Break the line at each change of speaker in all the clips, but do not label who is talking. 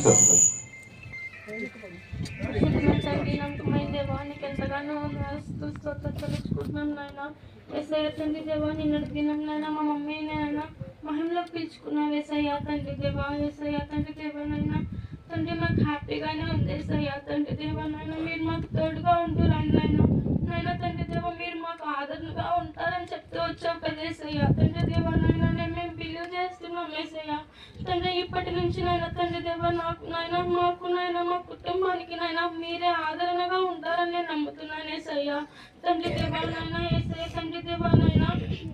తండ్రి నమ్మకమైన దేవానికి ఎంతగానో స్తోత్రించుకుంటున్నాం నాయన. యేసయ్య తండ్రి దేవా, నిన్నటి దినం నాయన మా మమ్మీ నాయన మహిమలో పిలుచుకున్నాం యేసయ్య తండ్రి దేవా. యేసయ్య తండ్రి దేవా నాయన తండ్రి మాకు హ్యాపీగానే ఉంది యేసయ్య తండ్రి దేవా నాయన. మీరు మాకు తోడుగా ఉంటురండి నాయన. నాయన తండ్రి దేవా, మీరు మాకు ఆదరణగా ఉంటారని చెప్తూ వచ్చావు కదా యేసయ్య తండ్రి దేవా నాయన. మేము బిలీవ్ చేస్తున్నాం యేసయ్య తండ్రి. ఇప్పటి నుంచి నాయన తండ్రి దేవా నాకు నాయన మాకు నాయన మా కుటుంబానికి నాయన మీరే ఆదరణగా ఉంటారని నేను నమ్ముతున్నాను యేసయ్య తండ్రి దేవా నాయన. యేసయ్య తండ్రి దేవా నాయన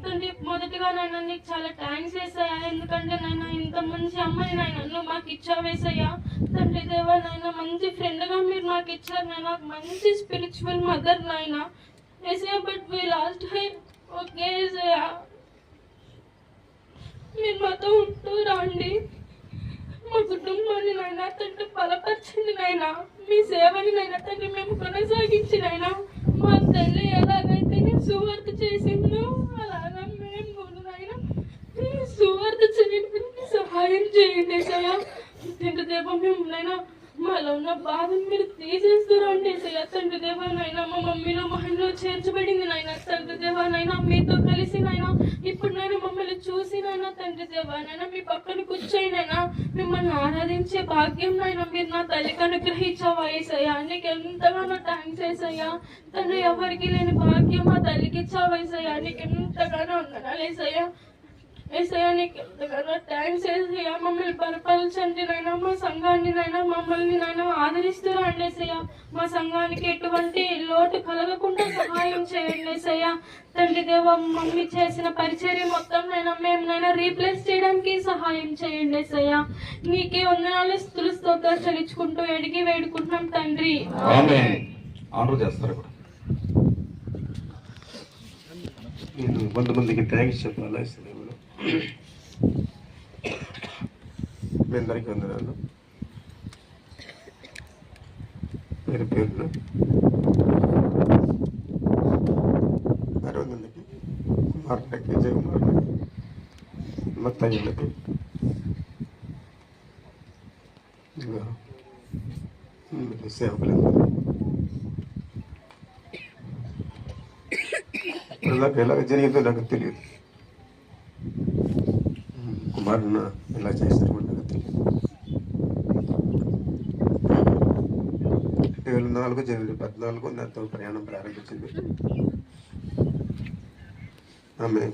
తండ్రి, మొదటిగా నాయన నీకు చాలా థ్యాంక్స్ యేసయ్య. ఎందుకంటే నాయన ఇంత మంచి అమ్మాయి నాయన నువ్వు మాకు ఇచ్చావు యేసయ్య తండ్రి దేవా నాయన. మంచి ఫ్రెండ్గా మీరు మాకు ఇచ్చారు నాయన, మంచి స్పిరిచువల్ మదర్ నాయన Yesayya. But we lost here okay Yesayya, మీరు మాతో ఉంటూ రండి. మా కుటుంబాన్ని నాయన తండ్రి బలపరచండి నాయన. మీ సేవని నాయన తండ్రి మేము కొనసాగించి నాయన మా తల్లి ఎలాగైతే నేను సువార్త చేసిందో అలాగా మేము కూడా నాయన సువార్త చేయడానికి సహాయం చేయండి యేసయ్య తండ్రి దేవా. మేము నాయన మాలో ఉన్న బాధను మీరు తీసేస్తారండి యేసయ్య తండ్రి దేవా నాయన. మా మమ్మీలో మహిళలో చేర్చబడింది నాయన తండ్రి దేవా నాయన. మీతో కలిసి నాయన ఇప్పుడు నేను మమ్మల్ని చూసి నాయన తండ్రి దేవా నాయన మీ పక్కన కూర్చోయినైనా మిమ్మల్ని ఆరాధించే భాగ్యం నాయన మీరు నా తల్లికి అనుగ్రహించావా యేసయ్య. నీకు ఎంతగానో థ్యాంక్స్ యేసయ్య తండ్రి. ఎవరికి లేని భాగ్యం మా తల్లికి ఇచ్చావా యేసయ్య. నీకు ఎంతగానో ఉన్నాను యేసయ్య. యేసయ్య నీకు ఎంతగానో థ్యాంక్స్ యేసయ్య. మమ్మల్ని బలపరచండి నాయన. మా సంఘాన్ని నాయన మమ్మల్ని నాయన ఆదరిస్తూ రండి యేసయ్య. మా సంఘానికి ఎటువంటి లోటు కలగకుండా సహాయం చేయండి యేసయ్య తండ్రి దేవా. మమ్మీ చేసిన పరిచర్య మొత్తం నైనా మేము నైనా రీప్లేస్ చేయడానికి సహాయం చేయండి యేసయ్య. నీకే వందనాలు స్తుతులు స్తోత్రాలు చెల్లించుకుంటూ ఎడిగి వేడుకుంటున్నాం తండ్రి.
ఆర్డర్ చేస్తారు కూడా. నేను కొంతమందికి థ్యాంక్స్ చెప్పాలి. మీ అందరికీ వందనాలు. పేరు పేరున 60 మందికి, కుమారులకి, జయకుమారులకి, మత్తయ్యలకి, ఇంకా సేవకులందరికీ ఎలాగ జరిగిందో నాకు తెలియదు. కుమారుని ఎలా చేస్తారో నాకు తెలియదు. 2004 జనవరి 14 నాతో ప్రయాణం ప్రారంభించింది ఆమె.